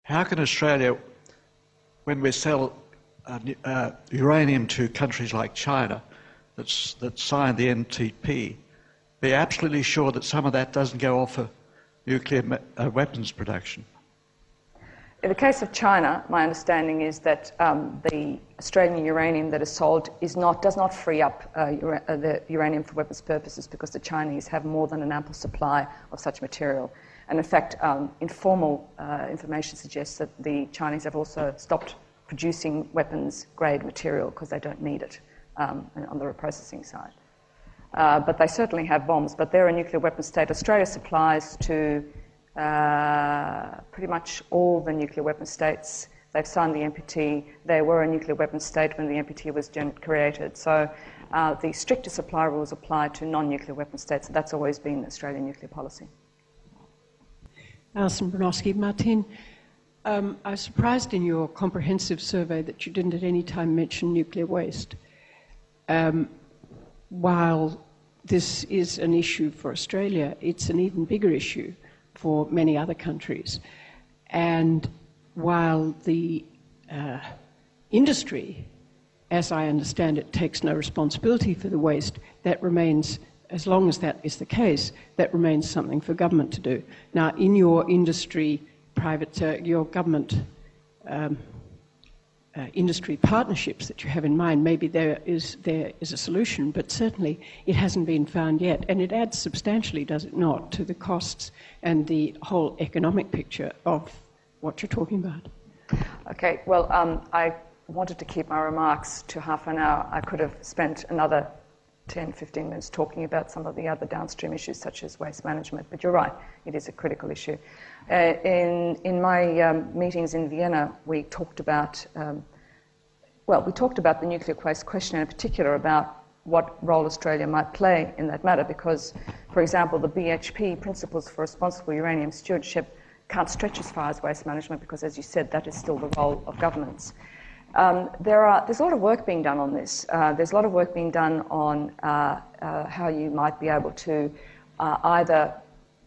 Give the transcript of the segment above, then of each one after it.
How can Australia, when we sell uranium to countries like China that signed the NTP, be absolutely sure that some of that doesn't go off for nuclear weapons production? In the case of China, my understanding is that the Australian uranium that is sold does not free up the uranium for weapons purposes, because the Chinese have more than an ample supply of such material. And in fact, informal information suggests that the Chinese have also stopped producing weapons-grade material because they don't need it on the reprocessing side. But they certainly have bombs, but they're a nuclear weapons state. Australia supplies to pretty much all the nuclear weapons states. They've signed the NPT. They were a nuclear weapons state when the NPT was created. So the stricter supply rules apply to non-nuclear weapons states. That's always been Australian nuclear policy. Alison Bronowski. Martine, I was surprised in your comprehensive survey that you didn't at any time mention nuclear waste. While this is an issue for Australia, it's an even bigger issue for many other countries. And while the industry, as I understand it, takes no responsibility for the waste, that remains, as long as that is the case, that remains something for government to do. Now, in your industry, your government industry partnerships that you have in mind, maybe there is a solution, but certainly it hasn't been found yet. And it adds substantially, does it not, to the costs and the whole economic picture of what you're talking about? Okay, well, I wanted to keep my remarks to half an hour. I could have spent another 10, 15 minutes talking about some of the other downstream issues such as waste management, but you're right, it is a critical issue. In my meetings in Vienna, we talked about the nuclear waste question, in particular about what role Australia might play in that matter, because, for example, the BHP Principles for Responsible Uranium Stewardship can't stretch as far as waste management because, as you said, that is still the role of governments. There's a lot of work being done on this. There's a lot of work being done on how you might be able to either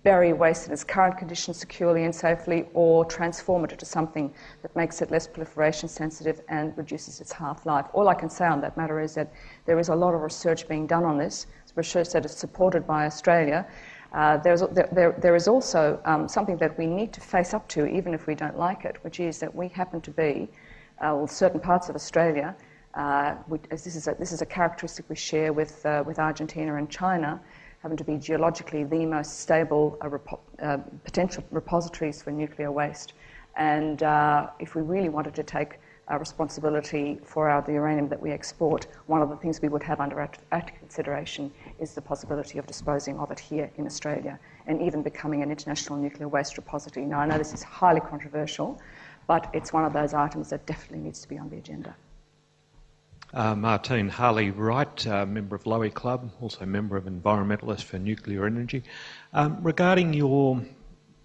bury waste in its current condition securely and safely, or transform it into something that makes it less proliferation sensitive and reduces its half-life. All I can say on that matter is that there is a lot of research being done on this. It's research that is supported by Australia. There is also something that we need to face up to, even if we don't like it, which is that we happen to be, certain parts of Australia, this is a characteristic we share with Argentina and China, happen to be geologically the most stable potential repositories for nuclear waste. And if we really wanted to take responsibility for the uranium that we export, one of the things we would have under active consideration is the possibility of disposing of it here in Australia and even becoming an international nuclear waste repository. Now, I know this is highly controversial, but it's one of those items that definitely needs to be on the agenda. Martine Harley Wright, member of Lowy Club, also member of Environmentalists for Nuclear Energy. Regarding your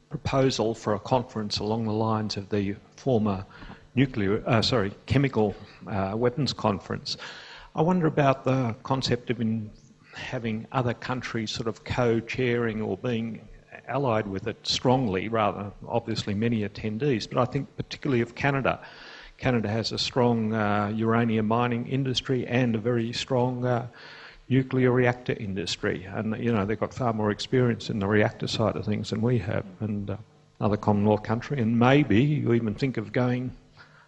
proposal for a conference along the lines of the former chemical weapons conference, I wonder about the concept of having other countries sort of co-chairing or being allied with it strongly, rather obviously many attendees, but I think particularly of Canada. Canada has a strong uranium mining industry and a very strong nuclear reactor industry, and they've got far more experience in the reactor side of things than we have, and other Commonwealth country, and maybe you even think of going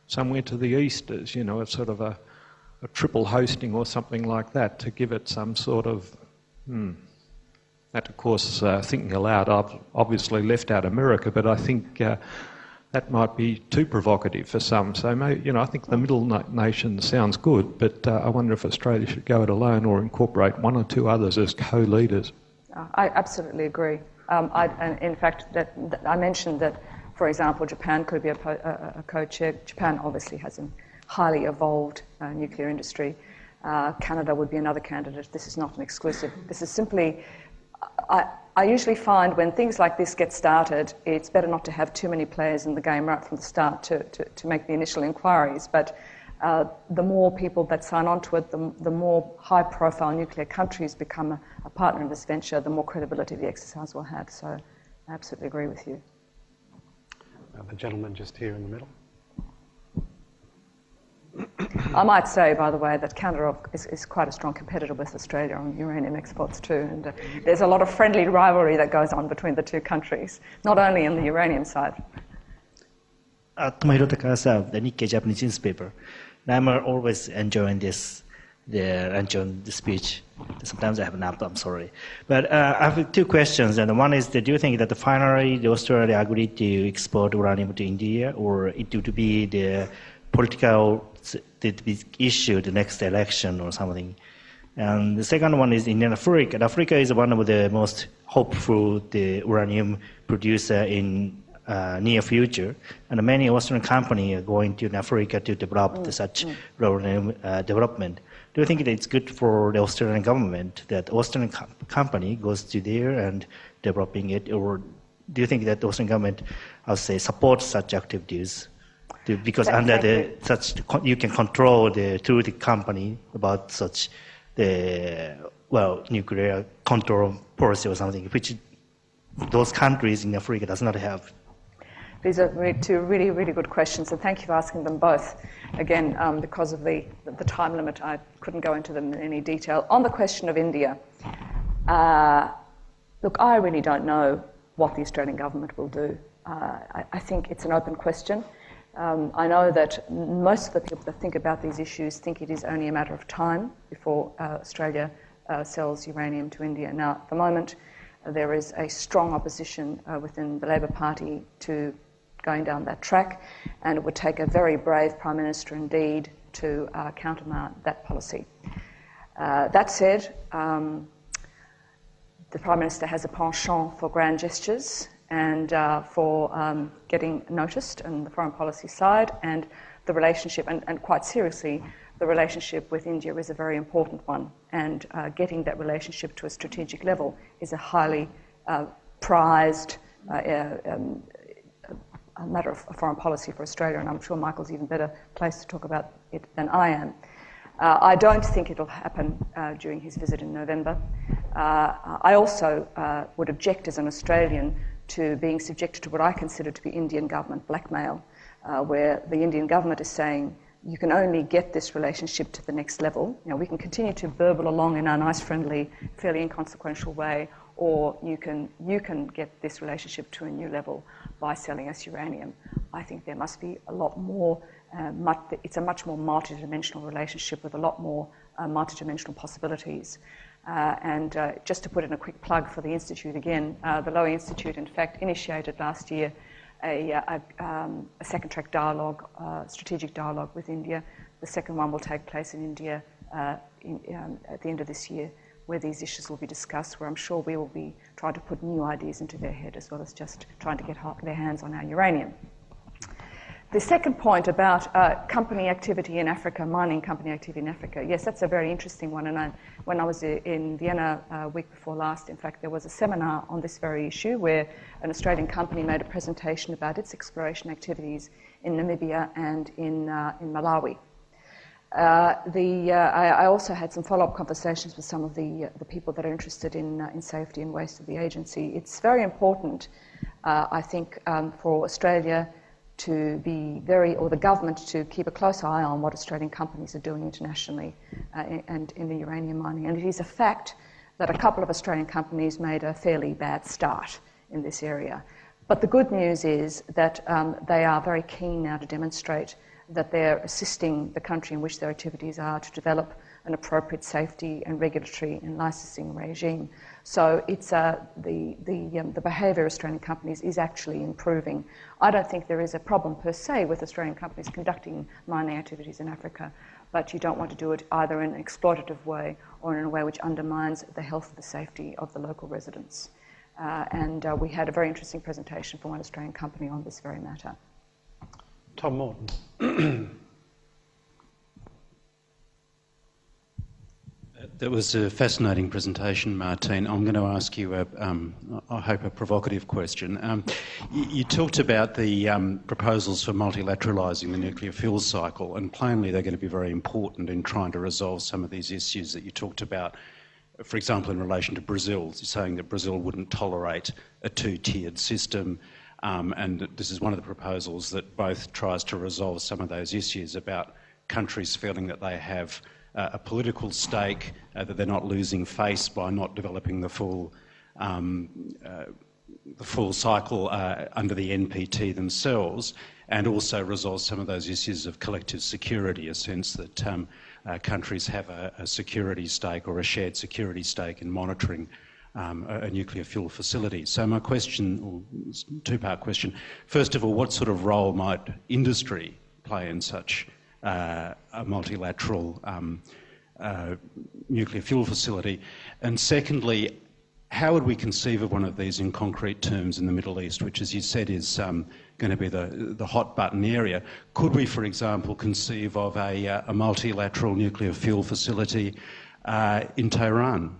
somewhere to the east as a sort of a triple hosting or something like that to give it some sort of that, of course, thinking aloud, I've obviously left out America, but I think that might be too provocative for some. So, maybe, I think the middle nation sounds good, but I wonder if Australia should go it alone or incorporate one or two others as co-leaders. I absolutely agree. In fact, I mentioned that, for example, Japan could be a co-chair. Japan obviously has a highly evolved nuclear industry. Canada would be another candidate. This is not an exclusive. This is simply... I usually find when things like this get started, it's better not to have too many players in the game right from the start to make the initial inquiries. But the more people that sign on to it, the more high-profile nuclear countries become a partner in this venture, the more credibility the exercise will have. So I absolutely agree with you. The gentleman just here in the middle. I might say, by the way, that Canada is quite a strong competitor with Australia on uranium exports too, and there's a lot of friendly rivalry that goes on between the two countries, not only on the uranium side. Tomohiro Takahasa, the Nikkei Japanese newspaper. I'm always enjoying the speech. Sometimes I have a nap, I'm sorry. But I have two questions, and one is, do you think that finally Australia agreed to export uranium to India, or it would be the political issue the next election or something? And the second one is in Africa. Africa is one of the most hopeful uranium producer in near future, and many Western companies are going to Africa to develop such uranium development. Do you think that it's good for the Australian government that Australian company goes to there and developing it, or do you think that the Australian government, I'll say, supports such activities? Because under such you can control through the company about such nuclear control policy or something, which those countries in Africa does not have. These are two really, really good questions, and thank you for asking them both. Again, because of the time limit, I couldn't go into them in any detail. On the question of India, look, I really don't know what the Australian government will do. I think it's an open question. I know that most of the people that think about these issues think it is only a matter of time before Australia sells uranium to India. Now, at the moment, there is a strong opposition within the Labor Party to going down that track, and it would take a very brave Prime Minister indeed to countermount that policy. That said, the Prime Minister has a penchant for grand gestures and for getting noticed on the foreign policy side, and the relationship, and quite seriously, the relationship with India is a very important one, and getting that relationship to a strategic level is a highly prized a matter of foreign policy for Australia, and I'm sure Michael's even better placed to talk about it than I am. I don't think it'll happen during his visit in November. I also would object as an Australian to being subjected to what I consider to be Indian government blackmail, where the Indian government is saying, you can only get this relationship to the next level. You know, we can continue to burble along in our nice, friendly, fairly inconsequential way, or you can get this relationship to a new level by selling us uranium. I think there must be a lot more, it's a much more multidimensional relationship with a lot more multidimensional possibilities. And just to put in a quick plug for the Institute again, the Lowy Institute, in fact, initiated last year a second-track dialogue, strategic dialogue with India. The second one will take place in India at the end of this year, where these issues will be discussed, where I'm sure we will be trying to put new ideas into their head as well as just trying to get their hands on our uranium. The second point about company activity in Africa, mining company activity in Africa, yes, that's a very interesting one. And when I was in Vienna a week before last, in fact, there was a seminar on this very issue where an Australian company made a presentation about its exploration activities in Namibia and in Malawi. I also had some follow-up conversations with some of the people that are interested in safety and waste of the agency. It's very important, I think, for Australia to be or the government to keep a close eye on what Australian companies are doing internationally and in the uranium mining. And it is a fact that a couple of Australian companies made a fairly bad start in this area. But the good news is that they are very keen now to demonstrate that they're assisting the country in which their activities are to develop an appropriate safety and regulatory and licensing regime. So it's the behaviour of Australian companies is actually improving. I don't think there is a problem per se with Australian companies conducting mining activities in Africa, but you don't want to do it either in an exploitative way or in a way which undermines the health and the safety of the local residents. And we had a very interesting presentation from one Australian company on this very matter. Tom Morton. That was a fascinating presentation, Martine. I'm going to ask you, I hope, a provocative question. You talked about the proposals for multilateralising the nuclear fuel cycle, and plainly they're going to be very important in trying to resolve some of these issues that you talked about. For example, in relation to Brazil, saying that Brazil wouldn't tolerate a two-tiered system. and this is one of the proposals that both tries to resolve some of those issues about countries feeling that they have a political stake, that they're not losing face by not developing the full cycle under the NPT themselves, and also resolve some of those issues of collective security, a sense that countries have a security stake or a shared security stake in monitoring a nuclear fuel facility. So my question, or two-part question, first of all, what sort of role might industry play in such a multilateral nuclear fuel facility? And secondly, how would we conceive of one of these in concrete terms in the Middle East, which, as you said, is going to be the hot button area? Could we, for example, conceive of a multilateral nuclear fuel facility in Tehran?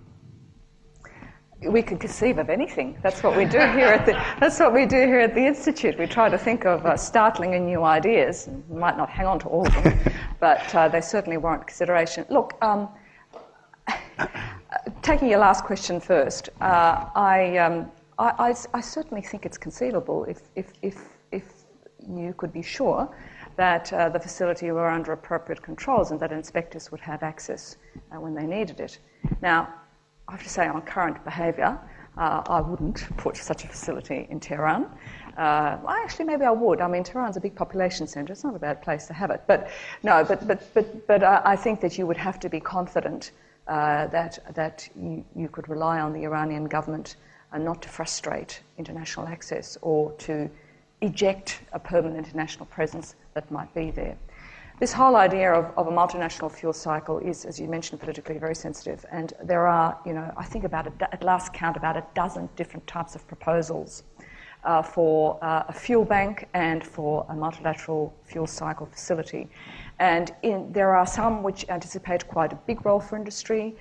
We could conceive of anything. That's what we do here at the Institute. We try to think of startling and new ideas. We might not hang on to all of them, but they certainly warrant consideration. Look, taking your last question first, I certainly think it's conceivable if you could be sure that the facility were under appropriate controls and that inspectors would have access when they needed it. Now, I have to say, on current behaviour, I wouldn't put such a facility in Tehran. Well, actually, maybe I would. I mean, Tehran's a big population centre. It's not a bad place to have it. But no, but I think that you would have to be confident that you could rely on the Iranian government not to frustrate international access or to eject a permanent international presence that might be there. This whole idea of a multinational fuel cycle is, as you mentioned, politically very sensitive, and there are, I think at last count, about a dozen different types of proposals for a fuel bank and for a multilateral fuel cycle facility. And there are some which anticipate quite a big role for industry,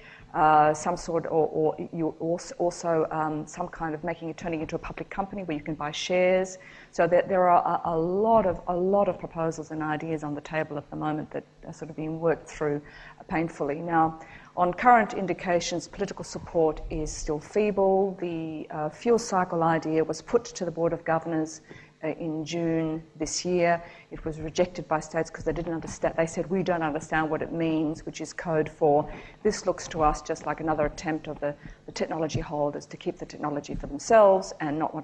some sort, or you also some kind of turning into a public company where you can buy shares. So there are a lot of proposals and ideas on the table at the moment that are sort of being worked through painfully. Now, on current indications, political support is still feeble. The fuel cycle idea was put to the Board of Governors in June this year. It was rejected by states because they didn't understand. They said, we don't understand what it means, which is code for, this looks to us just like another attempt of the technology holders to keep the technology for themselves and not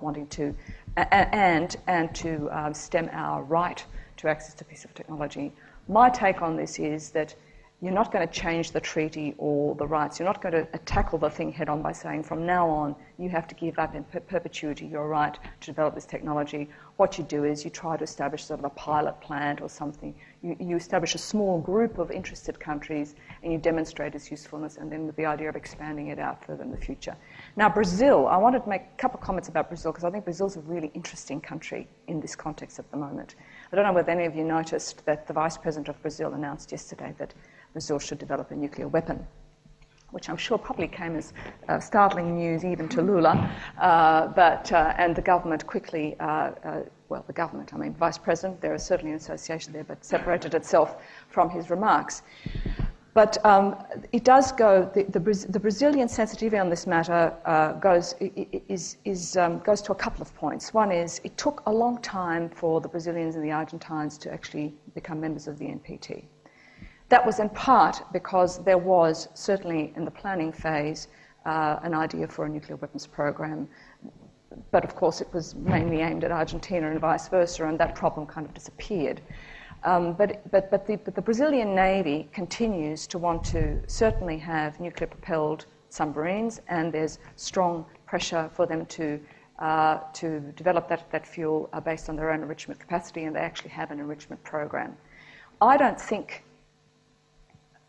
wanting to, and to stem our right to access to a piece of technology. My take on this is that you're not going to change the treaty or the rights. You're not going to tackle the thing head on by saying from now on you have to give up in perpetuity your right to develop this technology. What you do is you try to establish sort of a pilot plant or something. You establish a small group of interested countries and you demonstrate its usefulness, and then with the idea of expanding it out further in the future. Now, Brazil, I wanted to make a couple of comments about Brazil because I think Brazil's a really interesting country in this context at the moment. I don't know whether any of you noticed that the Vice President of Brazil announced yesterday that Brazil should develop a nuclear weapon, which I'm sure probably came as startling news even to Lula, and the government quickly, the government, Vice President, there is certainly an association there, but separated itself from his remarks. But it does go, the Brazilian sensitivity on this matter goes to a couple of points. One is it took a long time for the Brazilians and the Argentines to actually become members of the NPT. That was in part because there was, certainly in the planning phase, an idea for a nuclear weapons program. But of course it was mainly aimed at Argentina and vice versa, and that problem kind of disappeared. But the Brazilian Navy continues to want to certainly have nuclear-propelled submarines, and there's strong pressure for them to develop that fuel based on their own enrichment capacity, and they actually have an enrichment program. I don't think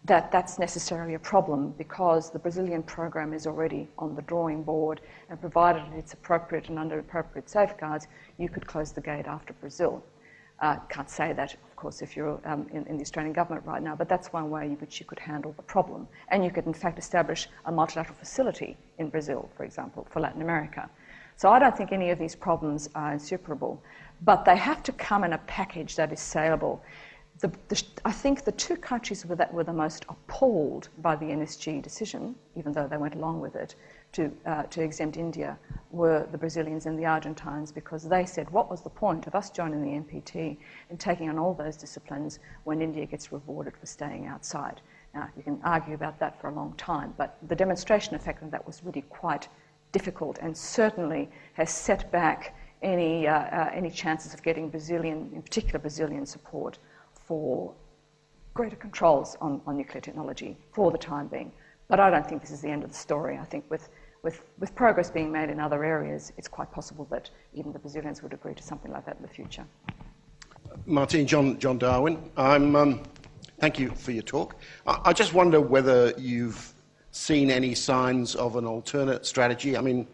that's necessarily a problem because the Brazilian program is already on the drawing board, and provided it's appropriate and under appropriate safeguards, you could close the gate after Brazil. Can't say that, of course, if you're in the Australian government right now, but that's one way in which you could handle the problem. And you could, in fact, establish a multilateral facility in Brazil, for example, for Latin America. So I don't think any of these problems are insuperable, but they have to come in a package that is saleable. I think the two countries that were the most appalled by the NSG decision, even though they went along with it, to exempt India, were the Brazilians and the Argentines, because they said, what was the point of us joining the NPT and taking on all those disciplines when India gets rewarded for staying outside? Now, you can argue about that for a long time, but the demonstration effect of that was really quite difficult and certainly has set back any chances of getting Brazilian, in particular Brazilian support for greater controls on nuclear technology for the time being. But I don't think this is the end of the story. I think with progress being made in other areas, it's quite possible that even the Brazilians would agree to something like that in the future. Martine, John Darwin, thank you for your talk. I just wonder whether you've seen any signs of an alternate strategy. I mean,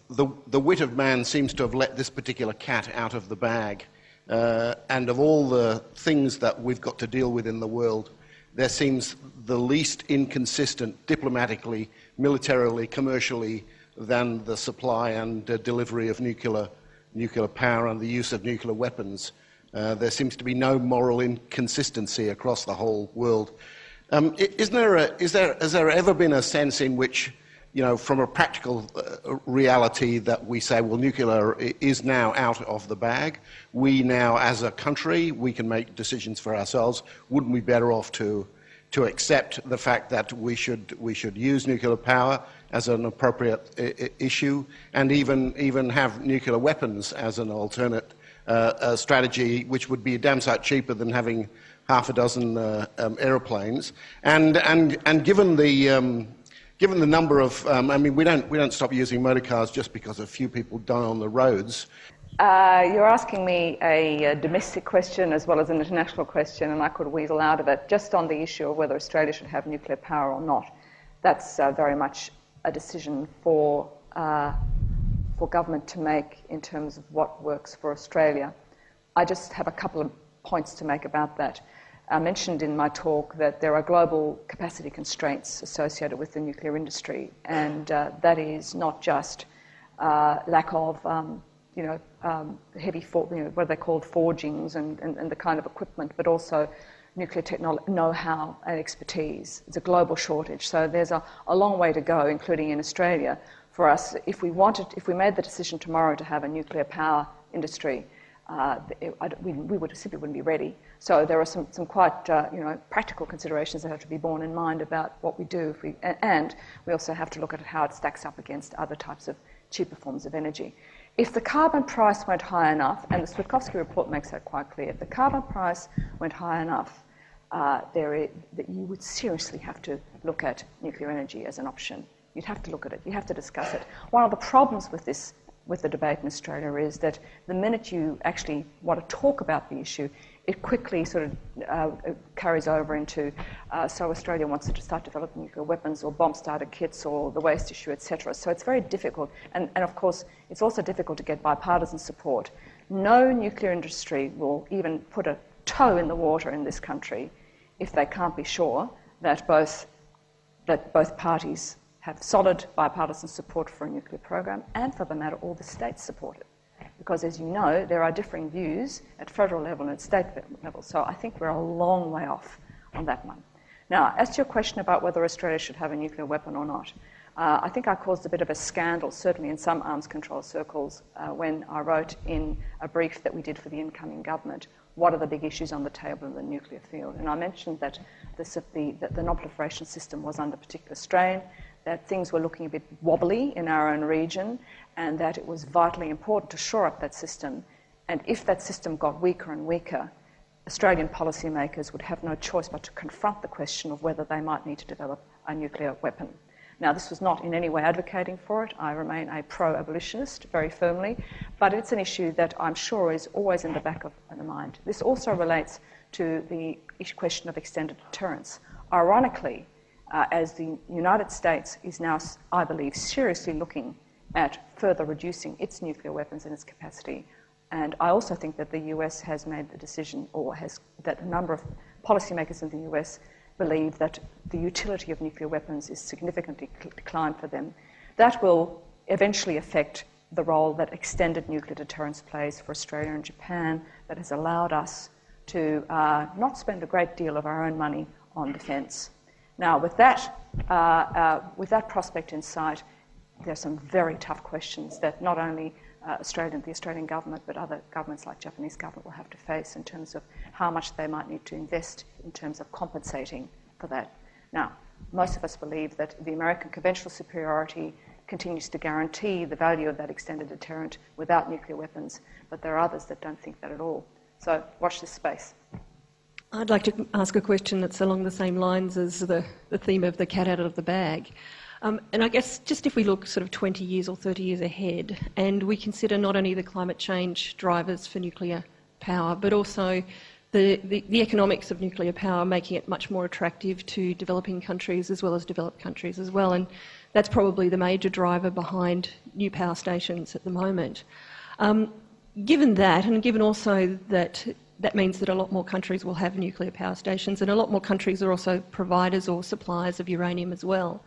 the wit of man seems to have let this particular cat out of the bag. And of all the things that we've got to deal with in the world, there seems the least inconsistent diplomatically, militarily, commercially than the supply and delivery of nuclear power and the use of nuclear weapons. There seems to be no moral inconsistency across the whole world. Has there ever been a sense in which, from a practical reality, that we say, well, nuclear is now out of the bag. We now, as a country, we can make decisions for ourselves. Wouldn't we be better off to accept the fact that we should use nuclear power as an appropriate issue, and even have nuclear weapons as an alternate strategy, which would be a damn sight cheaper than having half a dozen aeroplanes. And given the number of, we don't stop using motor cars just because a few people die on the roads. You're asking me a domestic question as well as an international question, and I could weasel out of it just on the issue of whether Australia should have nuclear power or not. That's very much a decision for government to make in terms of what works for Australia. I just have a couple of points to make about that. I mentioned in my talk that there are global capacity constraints associated with the nuclear industry, and that is not just lack of heavy, what are they called, forgings and the kind of equipment, but also nuclear technology know-how and expertise. It's a global shortage, so there's a long way to go, including in Australia, for us. If we made the decision tomorrow to have a nuclear power industry, we simply wouldn't be ready. So there are some quite practical considerations that have to be borne in mind about what we do, and we also have to look at how it stacks up against other types of cheaper forms of energy. If the carbon price went high enough, and the Switkowski report makes that quite clear, if the carbon price went high enough, that you would seriously have to look at nuclear energy as an option. You'd have to look at it. You have to discuss it. One of the problems with the debate in Australia is that the minute you actually want to talk about the issue, it quickly sort of carries over into, so Australia wants to start developing nuclear weapons or bomb starter kits or the waste issue, etc. So it's very difficult. And of course, it's also difficult to get bipartisan support. No nuclear industry will even put a toe in the water in this country if they can't be sure that both parties have solid bipartisan support for a nuclear program, and for the matter, all the states support it. Because as you know, there are differing views at federal level and at state level. So I think we're a long way off on that one. Now, as to your question about whether Australia should have a nuclear weapon or not, I think I caused a bit of a scandal, certainly in some arms control circles, when I wrote in a brief that we did for the incoming government, what are the big issues on the table in the nuclear field? And I mentioned that the non-proliferation system was under particular strain, that things were looking a bit wobbly in our own region, and that it was vitally important to shore up that system. And if that system got weaker and weaker, Australian policymakers would have no choice but to confront the question of whether they might need to develop a nuclear weapon. Now, this was not in any way advocating for it. I remain a pro-abolitionist very firmly, but it's an issue that I'm sure is always in the back of the mind. This also relates to the question of extended deterrence. Ironically, as the United States is now, I believe, seriously looking at further reducing its nuclear weapons and its capacity. And I also think that the US has made the decision, that a number of policymakers in the US believe that the utility of nuclear weapons is significantly declined for them. That will eventually affect the role that extended nuclear deterrence plays for Australia and Japan, that has allowed us to not spend a great deal of our own money on defence. Now, with that prospect in sight, there are some very tough questions that not only the Australian government, but other governments like Japanese government will have to face in terms of how much they might need to invest in terms of compensating for that. Now, most of us believe that the American conventional superiority continues to guarantee the value of that extended deterrent without nuclear weapons, but there are others that don't think that at all. So watch this space. I'd like to ask a question that's along the same lines as the theme of the cat out of the bag. And I guess just if we look sort of 20 years or 30 years ahead, and we consider not only the climate change drivers for nuclear power, but also the economics of nuclear power, making it much more attractive to developing countries as well as developed countries as well. And that's probably the major driver behind new power stations at the moment. Given that, and given also that that means that a lot more countries will have nuclear power stations, and a lot more countries are also providers or suppliers of uranium as well.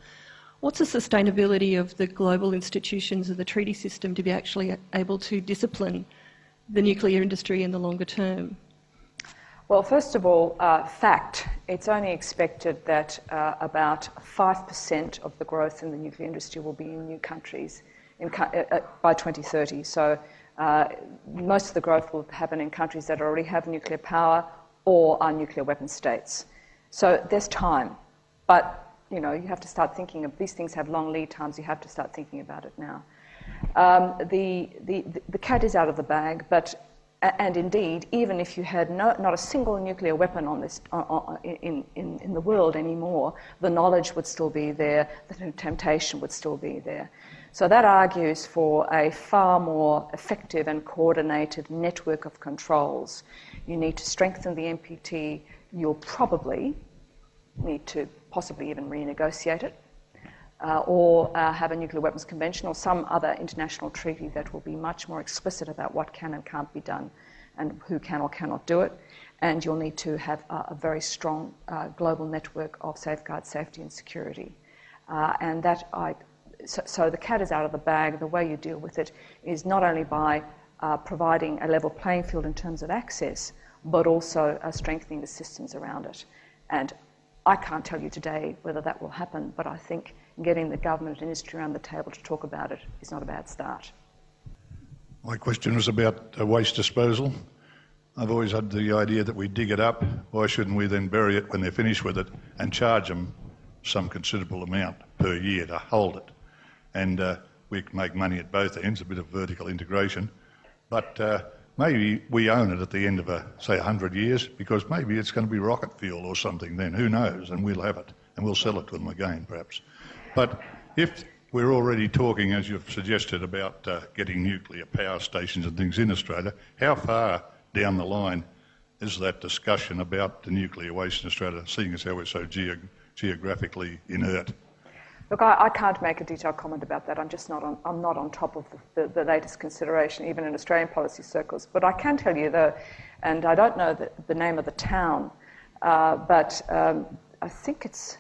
What's the sustainability of the global institutions of the treaty system to be actually able to discipline the nuclear industry in the longer term? Well, first of all, fact, it's only expected that about 5% of the growth in the nuclear industry will be in new countries by 2030. So most of the growth will happen in countries that already have nuclear power or are nuclear weapon states. So there's time, but you have to start thinking of these things. Have long lead times. You have to start thinking about it now. The cat is out of the bag, and indeed, even if you had not a single nuclear weapon on this in the world anymore, the knowledge would still be there, the temptation would still be there. So that argues for a far more effective and coordinated network of controls. You need to strengthen the NPT. You'll probably need to possibly even renegotiate it, or have a nuclear weapons convention or some other international treaty that will be much more explicit about what can and can't be done and who can or cannot do it. And you'll need to have a very strong global network of safeguard safety and security. So the cat is out of the bag. The way you deal with it is not only by providing a level playing field in terms of access, but also strengthening the systems around it. And I can't tell you today whether that will happen, but I think getting the government and industry around the table to talk about it is not a bad start. My question was about waste disposal. I've always had the idea that we dig it up. Why shouldn't we then bury it when they're finished with it and charge them some considerable amount per year to hold it? And we can make money at both ends, a bit of vertical integration. But maybe we own it at the end of, say, 100 years, because maybe it's going to be rocket fuel or something then, who knows, and we'll have it, and we'll sell it to them again, perhaps. But if we're already talking, as you've suggested, about getting nuclear power stations and things in Australia, how far down the line is that discussion about the nuclear waste in Australia, seeing as how we're so geographically inert? Look, I can't make a detailed comment about that. I'm not on top of the latest consideration, even in Australian policy circles. But I can tell you, though, and I don't know the name of the town, but I think it's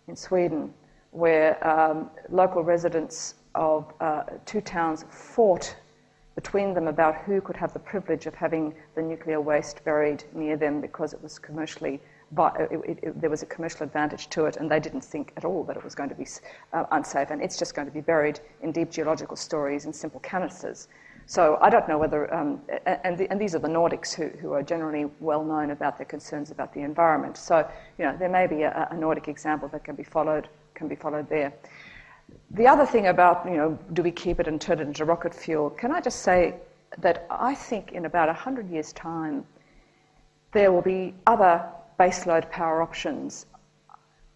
in Sweden, where local residents of two towns fought between them about who could have the privilege of having the nuclear waste buried near them, because it was commercially. There was a commercial advantage to it, and they didn't think at all that it was going to be unsafe, and it's just going to be buried in deep geological stories in simple canisters. So I don't know whether, and these are the Nordics who are generally well known about their concerns about the environment. So there may be a Nordic example that can be followed there. The other thing about do we keep it and turn it into rocket fuel? Can I just say that I think in about 100 years' time there will be other baseload power options.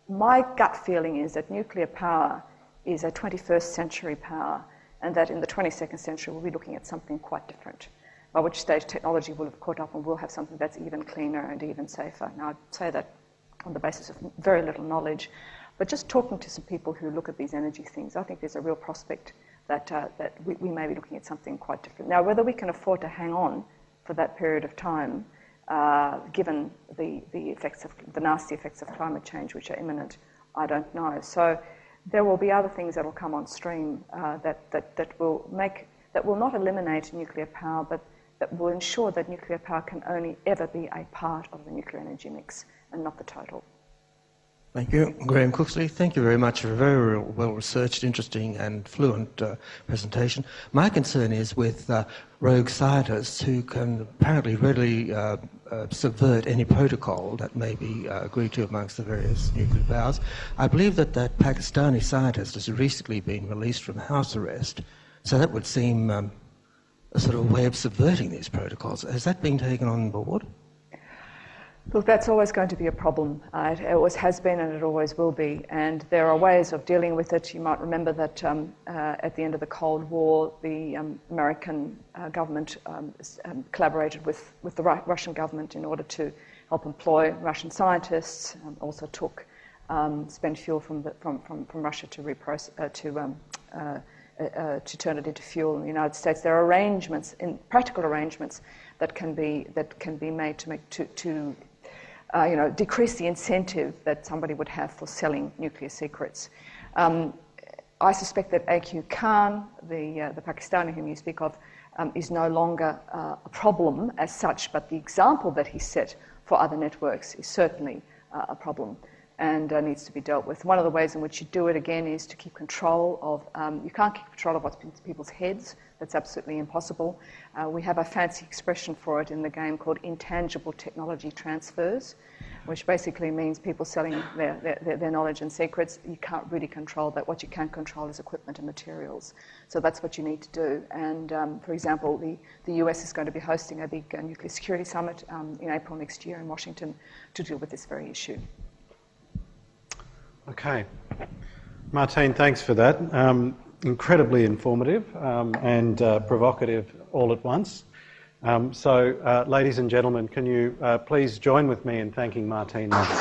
My gut feeling is that nuclear power is a 21st century power, and that in the 22nd century we'll be looking at something quite different, by which stage technology will have caught up and we'll have something that's even cleaner and even safer. Now, I'd say that on the basis of very little knowledge, but just talking to some people who look at these energy things, I think there's a real prospect that we may be looking at something quite different. Now, whether we can afford to hang on for that period of time, given the nasty effects of climate change, which are imminent, I don't know. So there will be other things that will come on stream that will not eliminate nuclear power, but that will ensure that nuclear power can only ever be a part of the nuclear energy mix and not the total. Thank you. Graham Cooksley, thank you very much for a very well-researched, interesting and fluent presentation. My concern is with rogue scientists who can apparently readily subvert any protocol that may be agreed to amongst the various nuclear powers. I believe that that Pakistani scientist has recently been released from house arrest, so that would seem a sort of way of subverting these protocols. Has that been taken on board? Look, that's always going to be a problem. It always has been and it always will be. And there are ways of dealing with it. You might remember that at the end of the Cold War, the American government collaborated with the Russian government in order to help employ Russian scientists, also took spent fuel from Russia to turn it into fuel in the United States. There are arrangements, practical arrangements, that can be made to decrease the incentive that somebody would have for selling nuclear secrets. I suspect that A.Q. Khan, the Pakistani whom you speak of, is no longer a problem as such, but the example that he set for other networks is certainly a problem and needs to be dealt with. One of the ways in which you do it, again, is to keep control of, you can't keep control of what's in people's heads. That's absolutely impossible. We have a fancy expression for it in the game called intangible technology transfers, which basically means people selling their knowledge and secrets. You can't really control that. What you can control is equipment and materials. So that's what you need to do. And for example, the US is going to be hosting a big nuclear security summit in April next year in Washington to deal with this very issue. Okay. Martine, thanks for that. Incredibly informative and provocative all at once. So, ladies and gentlemen, can you please join with me in thanking Martine Letts?